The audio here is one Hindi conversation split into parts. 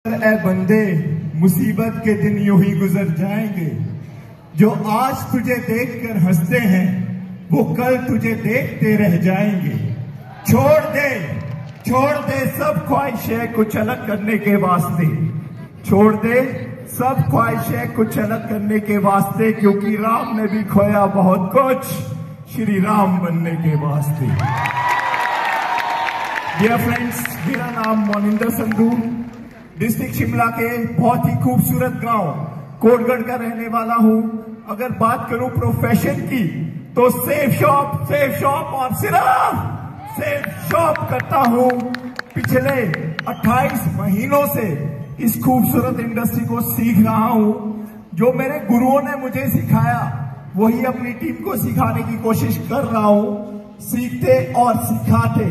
ऐ बंदे मुसीबत के दिन यूं ही गुजर जाएंगे। जो आज तुझे देखकर हंसते हैं वो कल तुझे देखते रह जाएंगे। छोड़ दे सब ख्वाहिशें कुछ अलग करने के वास्ते। छोड़ दे सब ख्वाहिशें कुछ अलग करने के वास्ते, क्योंकि राम ने भी खोया बहुत कुछ श्री राम बनने के वास्ते। डियर फ्रेंड्स, मेरा नाम मोनिंदर संधू, डिस्ट्रिक्ट शिमला के बहुत ही खूबसूरत गांव कोटगढ़ का रहने वाला हूं। अगर बात करूं प्रोफेशन की तो सेफ शॉप और सिर्फ सेफ शॉप करता हूं। पिछले 28 महीनों से इस खूबसूरत इंडस्ट्री को सीख रहा हूं। जो मेरे गुरुओं ने मुझे सिखाया वही अपनी टीम को सिखाने की कोशिश कर रहा हूं। सीखते और सिखाते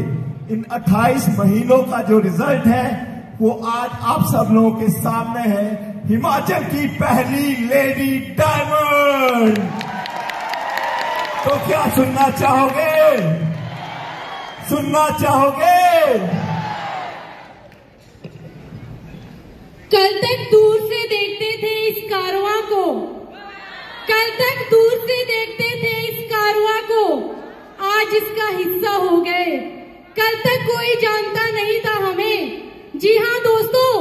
इन 28 महीनों का जो रिजल्ट है वो आज आप सब लोगों के सामने है। हिमाचल की पहली लेडी डायमंड। तो क्या सुनना चाहोगे? कल तक दूर से देखते थे इस कारवां को, आज इसका हिस्सा हो गए। कल तक कोई जानता नहीं था हमें। जी हाँ दोस्तों,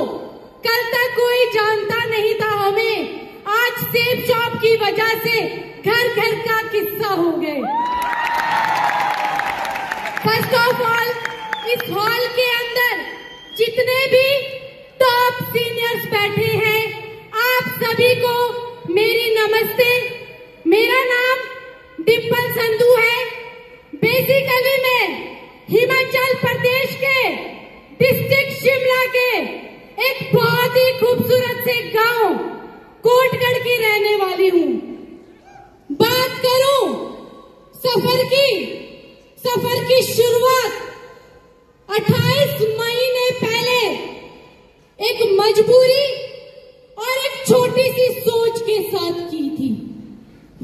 कल तक कोई जानता नहीं था हमें। आज सेफ शॉप की वजह से घर घर का किस्सा हो गए। फर्स्ट ऑफ ऑल, इस हॉल के अंदर जितने भी टॉप सीनियर्स बैठे हैं, आप सभी को मेरी नमस्ते। मेरा नाम डिम्पल संधू है। बेसिकली मैं हिमाचल प्रदेश के डिस्ट्रिक्ट शिमला के एक बहुत ही खूबसूरत से गांव कोटगढ़ की रहने वाली हूं। बात करूं सफर की शुरुआत 28 महीने पहले एक मजबूरी और एक छोटी सी सोच के साथ की थी।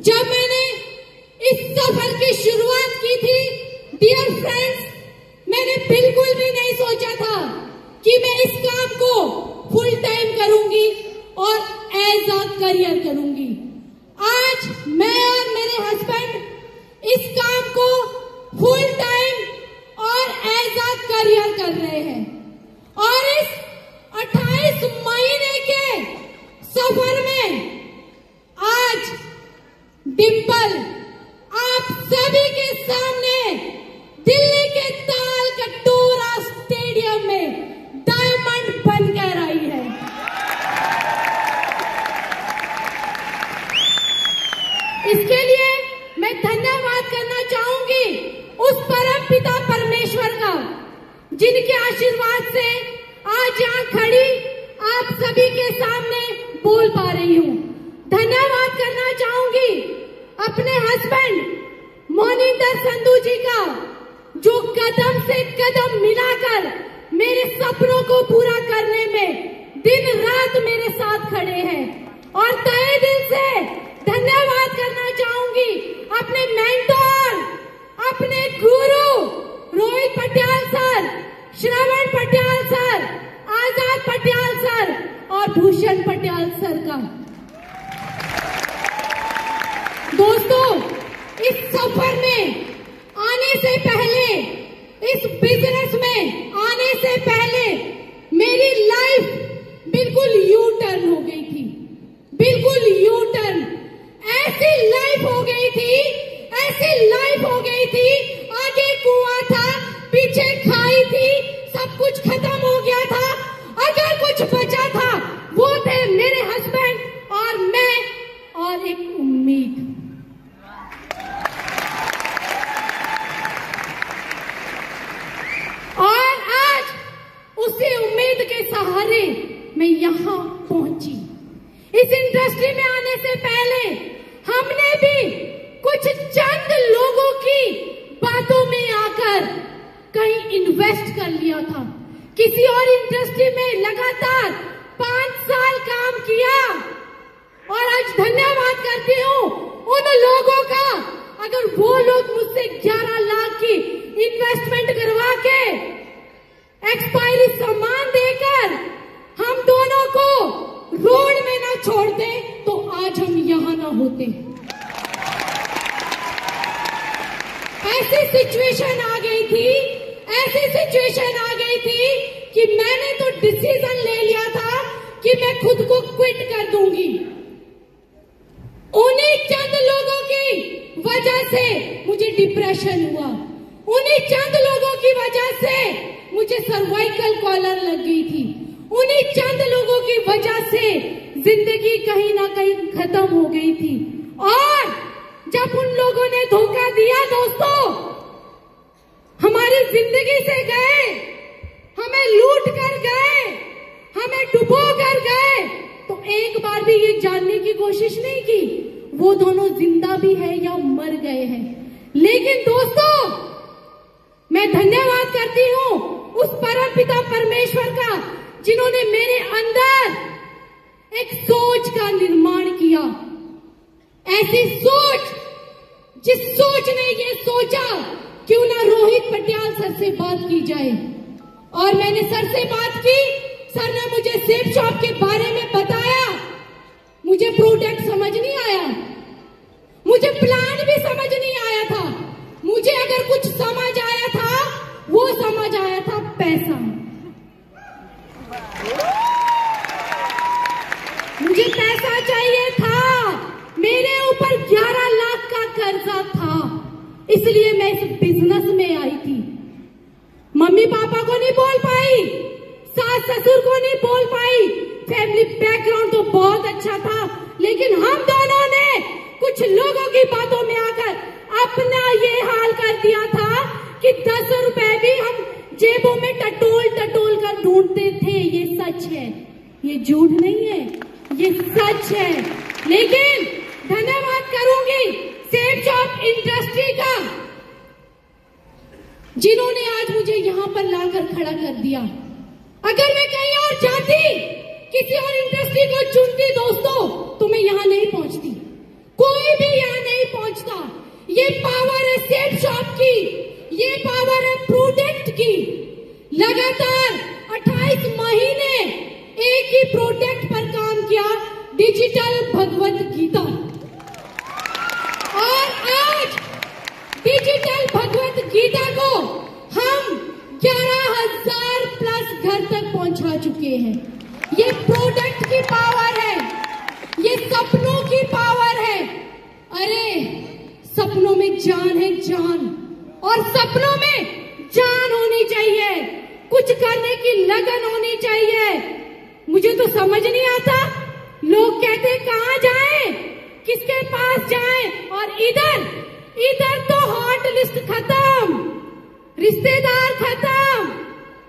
जब मैंने इस सफर की शुरुआत की थी, डियर फ्रेंड्स, मैंने बिल्कुल भी नहीं सोचा था कि मैं इस काम को फुल टाइम करूंगी और एज अ करियर करूंगी। आज मैं और मेरे हस्बैंड इस काम को फुल टाइम और एज अ करियर कर रहे हैं। और इस 28 महीने के सफर में आज डिम्पल आप सभी के सामने दिल्ली के ताल कटोरा स्टेडियम में डायमंड बनकर आई है। इसके लिए मैं धन्यवाद करना चाहूंगी उस परम पिता परमेश्वर का, जिनके आशीर्वाद से आज यहाँ खड़ी आप सभी के सामने बोल पा रही हूँ। धन्यवाद करना चाहूंगी अपने हस्बैंड मोनिंदर संधू जी का, जो कदम से कदम मिलाकर मेरे सपनों को पूरा करने में दिन रात मेरे साथ खड़े हैं। और तहे दिल से धन्यवाद करना चाहूंगी अपने मेंटोर, अपने गुरु रोहित पटियाल सर, श्रवण पटियाल सर, आजाद पटियाल सर और भूषण पटियाल सर का। दोस्तों, इस सफर में आने से पहले, इस बिजनेस में आने से पहले मेरी लाइफ बिल्कुल यू टर्न हो गई थी। बिल्कुल यू टर्न। ऐसी लाइफ हो गई थी, आगे कुआं था, पीछे खाई थी, सब कुछ खत्म हो गया था। अगर कुछ बचा था वो थे मेरे हस्बैंड और मैं और एक उम्मीद। और आज उसी उम्मीद के सहारे मैं यहाँ पहुंची। इस इंडस्ट्री में आने से पहले हमने भी कुछ चंद लोगों की बातों में आकर कहीं इन्वेस्ट कर लिया था। किसी और इंडस्ट्री में लगातार 5 साल काम किया और आज धन्यवाद करती हूँ उन लोगों का। अगर वो लोग मुझसे 11 लाख की इन्वेस्टमेंट करवा के एक्सपायरी सामान देकर हम 2 छोड़ते तो आज हम यहां ना होते। ऐसी सिचुएशन आ गई थी कि मैंने तो डिसीजन ले लिया था कि मैं खुद को क्विट कर दूंगी। उन्हीं चंद लोगों की वजह से मुझे डिप्रेशन हुआ, उन्हीं चंद लोगों की वजह से मुझे सर्वाइकल कॉलर लग गई थी, उन्हीं चंद लोगों की वजह से जिंदगी कहीं ना कहीं खत्म हो गई थी। और जब उन लोगों ने धोखा दिया दोस्तों, हमारी जिंदगी से गए, हमें लूट कर गए, हमें डुबो कर गए, तो एक बार भी ये जानने की कोशिश नहीं की वो दोनों जिंदा भी है या मर गए हैं। लेकिन दोस्तों, मैं धन्यवाद करती हूं उस परमपिता परमेश्वर का जिन्होंने मेरे अंदर एक सोच का निर्माण किया। ऐसी सोच, जिस सोच ने ये सोचा क्यों ना रोहित पटियाल सर से बात की जाए। और मैंने सर से बात की, सर ने मुझे सेब शॉप के बारे में बताया। मुझे प्रोडक्ट समझ नहीं आया, मुझे प्लान भी समझ नहीं आया था। मुझे अगर कुछ समझ आया था, वो समझ आया था पैसा। मुझे पैसा चाहिए था, मेरे ऊपर 11 लाख का कर्जा था, इसलिए मैं इस बिजनेस में आई थी। मम्मी पापा को नहीं बोल पाई, सास ससुर को नहीं बोल पाई, फैमिली बैकग्राउंड तो बहुत अच्छा था, लेकिन हम दोनों ने कुछ लोगों की बातों में आकर अपना ये हाल कर दिया था कि 10 रुपए भी हम जेबों में टटोल टटोल कर ढूंढते थे। ये सच है, ये झूठ नहीं है, ये सच है। लेकिन धन्यवाद करूंगी सेब शॉप इंडस्ट्री का, जिन्होंने आज मुझे यहां पर लाकर खड़ा कर दिया। अगर मैं कहीं और जाती, किसी और इंडस्ट्री को चुनती दोस्तों, तो मैं यहां नहीं पहुंचती, कोई भी यहां नहीं पहुंचता। ये पावर है सेब शॉप की, ये पावर है प्रोडक्ट की। लगातार 28 महीने एक ही प्रोडक्ट पर काम किया, डिजिटल भगवत गीता। और आज डिजिटल भगवत गीता को हम 11,000 प्लस घर तक पहुंचा चुके हैं। ये प्रोडक्ट की पावर है, ये सपनों की पावर है। अरे सपनों में जान है, जान, और सपनों में जान होनी चाहिए, कुछ करने की लगन होनी चाहिए। मुझे तो समझ नहीं आता, लोग कहते कहां जाएं, किसके पास जाएं, और इधर तो हॉट लिस्ट खत्म, रिश्तेदार खत्म,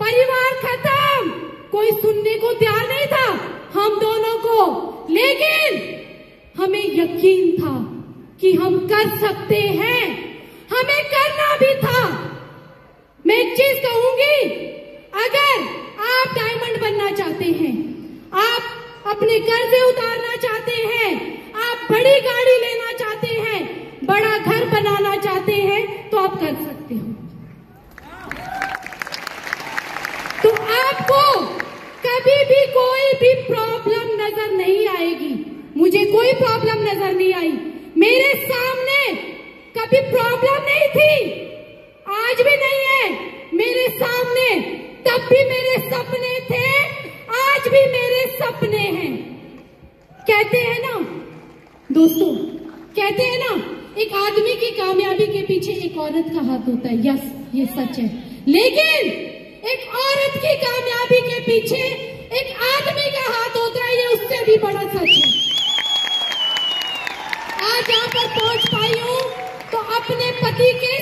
परिवार खत्म, कोई सुनने को तैयार नहीं था हम दोनों को। लेकिन हमें यकीन था कि हम कर सकते हैं, हमें करना भी था। मैं एक चीज कहूंगी, अगर आप डायमंड बनना चाहते हैं, आप अपने कर्जे उतारना चाहते हैं, आप बड़ी गाड़ी लेना चाहते हैं, बड़ा घर बनाना चाहते हैं, तो आप कर सकते हो। तो आपको कभी भी कोई भी प्रॉब्लम नजर नहीं आएगी। मुझे कोई प्रॉब्लम नजर नहीं आई, मेरे सामने कभी प्रॉब्लम नहीं थी, आज भी नहीं है। मेरे सामने तब भी मेरे सपने थे, आज भी मेरे सपने हैं। कहते हैं ना दोस्तों, कहते हैं ना, एक आदमी की कामयाबी के पीछे एक औरत का हाथ होता है। यस, ये सच है। लेकिन एक औरत की कामयाबी के पीछे एक आदमी का हाथ होता है, ये उससे भी बड़ा सच है। आज यहाँ पर पहुंच पाई हूं तो अपने पति के